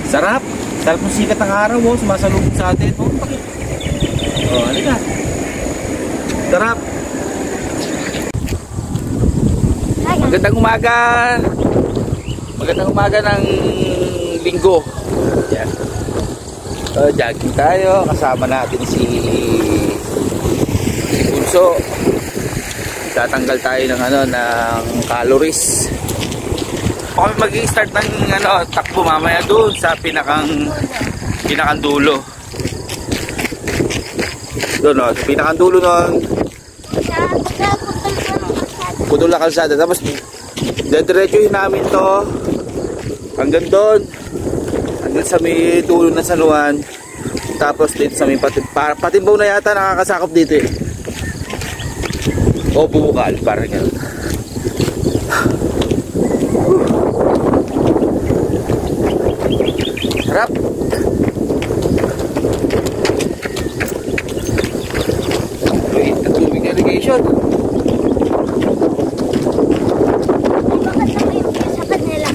Sarap. Sarap ng sikat ng araw, oh. Sumasalubong sa atin. Oh, oh, halika. Sarap. Magandang umaga. Magandang umaga ng linggo. Yan. So, jogging tayo. Kasama natin si Bunso. Tatanggal tayo ng ng calories. Kami mag-i-start ng takbo mamaya doon sa pinakang dulo. Doon, sa pinakang dulo noon. Putol na kalsada. Tapos dediretsuhin namin to hanggang doon. Hanggang sa may dulo na San Juan. Tapos dito sa may Patimbaw na yata nakakasakop dito eh. O bubukal, parang gano'n. Sarap. Wait, tubig irrigation. Bakit naman yung sa kanila?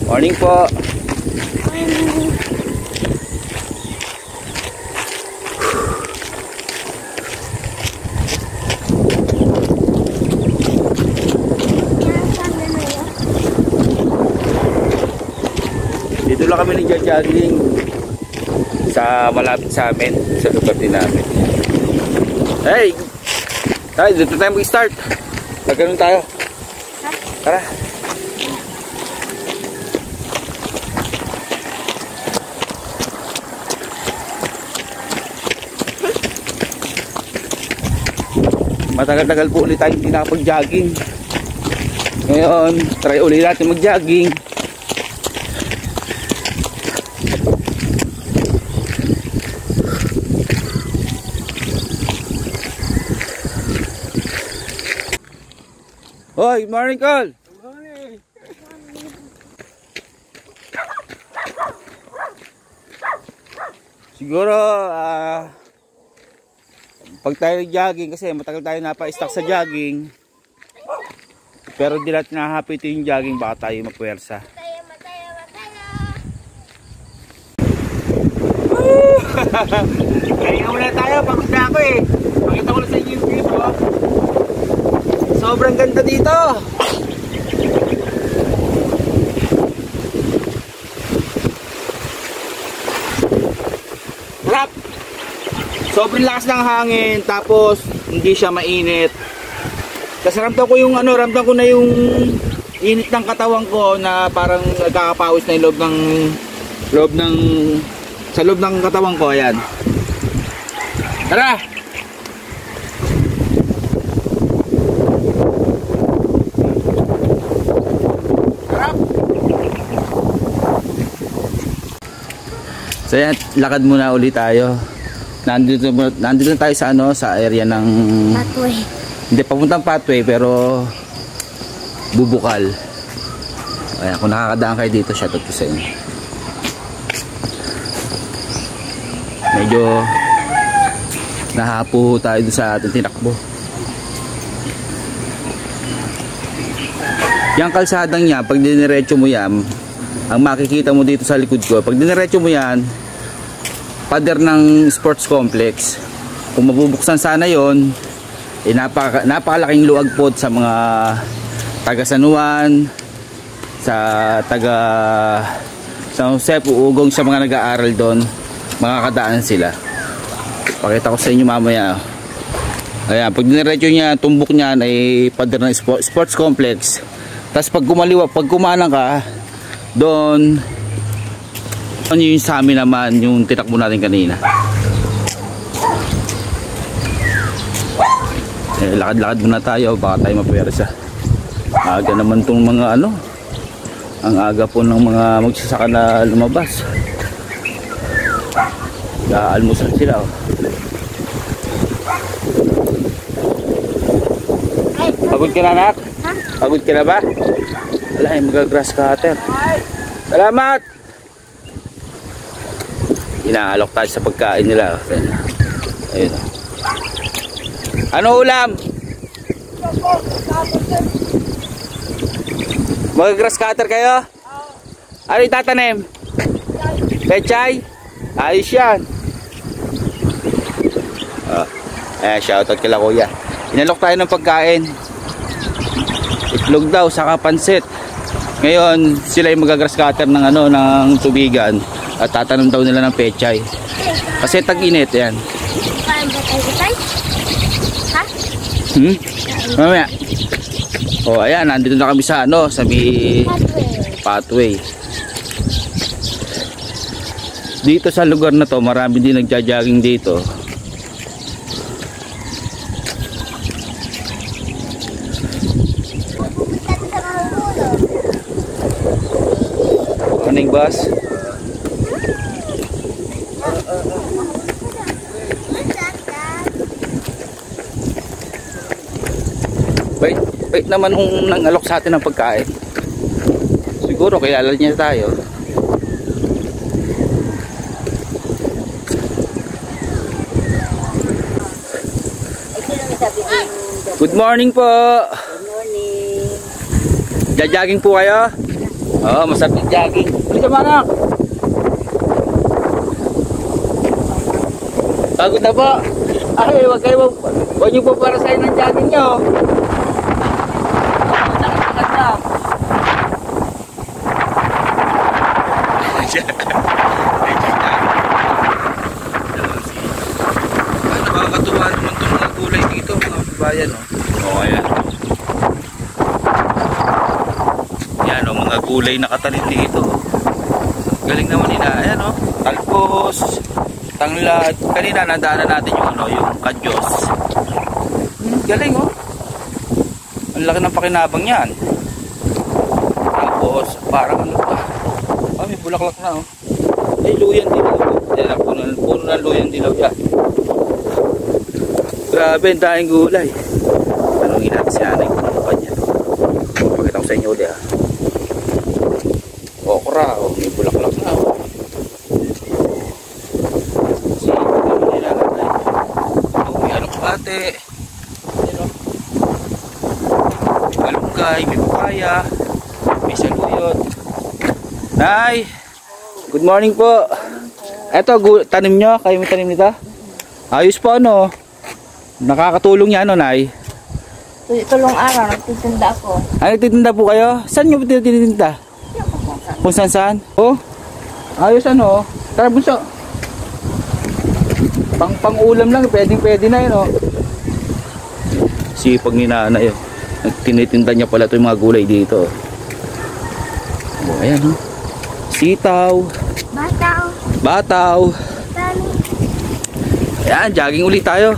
Morning po. Dito lang kami nagja-jogging sa malapit sa amin, sa lugar din namin. Hey! Tayo, dito tayo mag-start. Pagkaroon tayo. Tara. Matagal-tagal po ulit tayo hindi nakapag-jogging. Ngayon, try ulit natin mag-jogging. Hoy, morning call. Good morning. Siguro pag tayo jogging kasi matagal tayo napa-stuck sa jogging. Pero di natin nahahapit yung jogging, baka tayo mapuwersa. Kaya muna tayo, pagod na ako eh. Pakita ko na sa inyo yung view ko. Sobrang ganda dito. Rap. Sobrang lakas ng hangin, tapos hindi siya mainit. Kasi ramdam ko yung ramdam ko na yung init ng katawan ko na parang nagkakapawis na yung sa loob ng katawan ko. Ayan. Tara. So yan, lakad muna ulit tayo. Nandito na tayo sa sa area ng pathway. Hindi papuntang pathway pero bubukal. Ayan, kung nakakadaan kayo dito, shoutout po sa inyo. Medyo nahapo tayo sa ating tinakbo. Yang kalsadang niya, pag diniretso mo yan, ang makikita mo dito sa likod ko, pag diniretso mo yan, pader ng sports complex. Kung mabubuksan sana yon, napakalaking luag po sa mga taga San Juan, sa taga San Jose, Uugong, sa mga nag-aaral doon, makakadaan sila. Pakita ko sa inyo mamaya. Ayan, pag diniretso niya, tumbok niyan ay pader ng sports complex. Tapos pag kumanang ka doon, yung sa amin naman, yung tinakbo natin kanina. Lakad-lakad muna tayo, baka tayo mapuwersa. Aga naman tong mga ang aga po ng mga magsasaka na lumabas. Almusal sila. Pagod ka na, anak? Pagod ka na ba? Wala, mag-grass cutter. Salamat! Inaalok tayo sa pagkain nila. Ayun. Ano ulam? Mag-grass cutter kayo? Ano itatanim? Pechay? Ayos yan. Shoutout kila kuya. Inalok tayo ng pagkain. Itlog daw, saka pansit. Ngayon, sila yung mag-grass cutter ng, ng tubigan. At tatanim daw nila ng pechay. Kasi tag-init yan. Ha? Mamaya. Ayan, nandito na kami sa sa pathway. Dito sa lugar na to, marami din nagja-jogging dito. Morning, boss. Wait naman kung nangalok sa atin ng pagkain. Siguro kilala niya tayo. Good morning po. Good morning. Jogging po kayo? Oo, masarap yung jogging. Halika manak. Pagod na po. Ay, wag niyo po para sa'yo ng jogging nyo. Nakakatuwa naman itong mga gulay dito, mga bayan. Ayan. Yan, mga gulay na katanim dito. Galing naman nila. Ayan, talpos, tanglad. Kanina nadaanan natin yung kadyos. Galing, ang laki ng pakinabang yan. Tapos parang may bulaklak na, ay luyan dilaw. Yan, puno na luyan dilaw yan. Grabe, ang daming gulay. Tanungin natin si Anay kung ano pa niya. Pakita ko sa inyo ulit, okra, may bulaklak na. May alokbate. May malunggay, may papaya, may saluyot. Nay, good morning po. Eto, tanim nyo, kayo may tanim nito? Ayos po, nakakatulong yan, Nay. Tulong araw, nagtitinda ako. Ay, nagtitinda po kayo? Saan nyo po tinitinda? Kung saan? Ayos, tara bunso. Pang-ulam lang, pwede na yun, Sipag ni nanay, tinitinda niya pala ito yung mga gulay dito. Ayan, sitaw. Bataw. Ayan, jogging ulit tayo.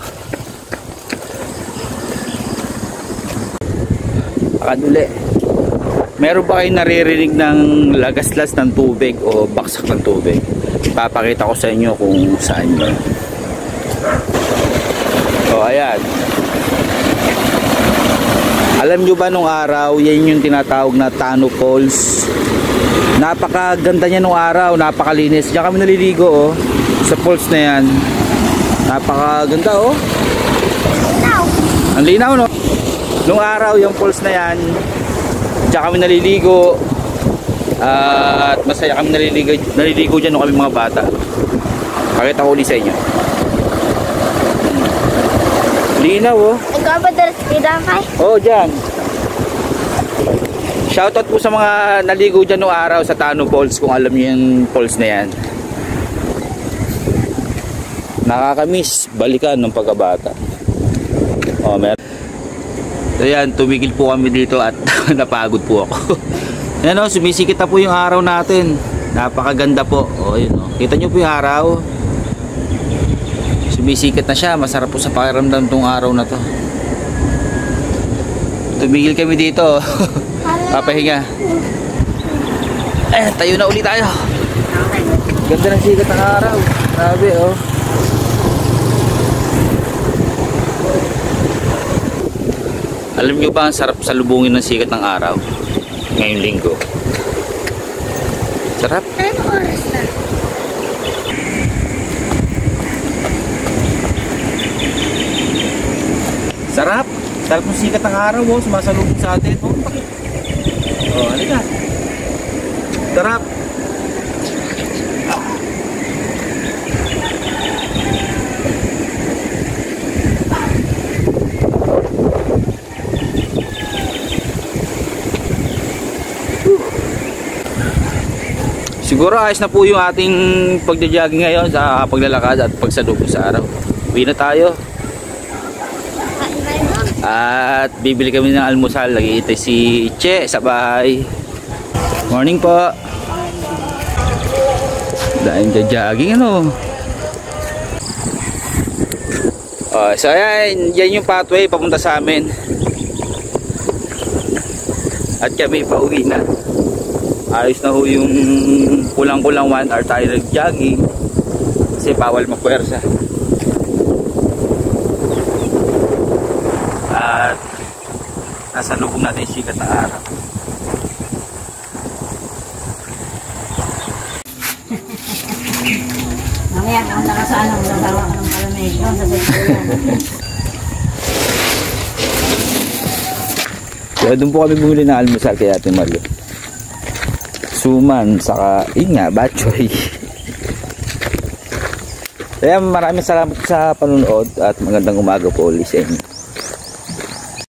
Akaduli. Meron ba kayong naririnig ng lagaslas ng tubig o baksak ng tubig? Papakita ko sa inyo kung saan yun. Ayan. Alam nyo ba nung araw, yan yung tinatawag na Tano Falls. Napakaganda niya nung araw, napakalinis. Diyan kami naliligo, sa falls na yan. Napakaganda, Ang linaw, Nung araw, yung falls na yan, diyan kami naliligo. At masaya kami naliligo dyan nung kami mga bata. Pakita ko ulit sa inyo. Linaw, Ikaw ba dalas pinakay? Dyan. Shoutout po sa mga naligo dyan noong araw sa Tano Falls, kung alam niyo yung falls na yan. Nakakamiss balikan ng pagkabata. Meron. So yan, tumigil po kami dito at napagod po ako. Yan, sumisikit na po yung araw natin. Napakaganda po. Yun, kita nyo po yung araw. Sumisikit na siya. Masarap po sa pakiramdam tong araw na to. Tumigil kami dito. Papahinga. Tayo na ulit tayo. Ganda ng sikat ng araw. Grabe, Alam nyo ba ang sarap salubungin ng sikat ng araw ngayong linggo? Sarap. Ano oras na? Sarap. Sarap ng sikat ng araw, oh, sumasalubong sa atin. Oh, oh, halika. Sarap. Siguro ayos na po yung ating pagja-jogging ngayon sa paglalakad at pagsalubong sa araw. Uwi na tayo. At bibili kami ng almusal. Nag-iitay si Che sa bahay. Morning po. Dahil jogging ano. So ayan, yan yung pathway papunta sa amin. At kami pauwi na. Ayos na ho yung kulang-kulang 1 hour tayo nag-jogging. Kasi bawal magpuwersa. At nasa lubong natin sikat na araw. Mamaya kung nakasaan ang nagawa ka ng palamig doon sa sektoryan. So doon po kami bumili ng almusal kay Ate Mario. Suman, saka yun nga, batchoy. Kaya maraming salamat sa panunood at magandang umaga po ulit sa inyo.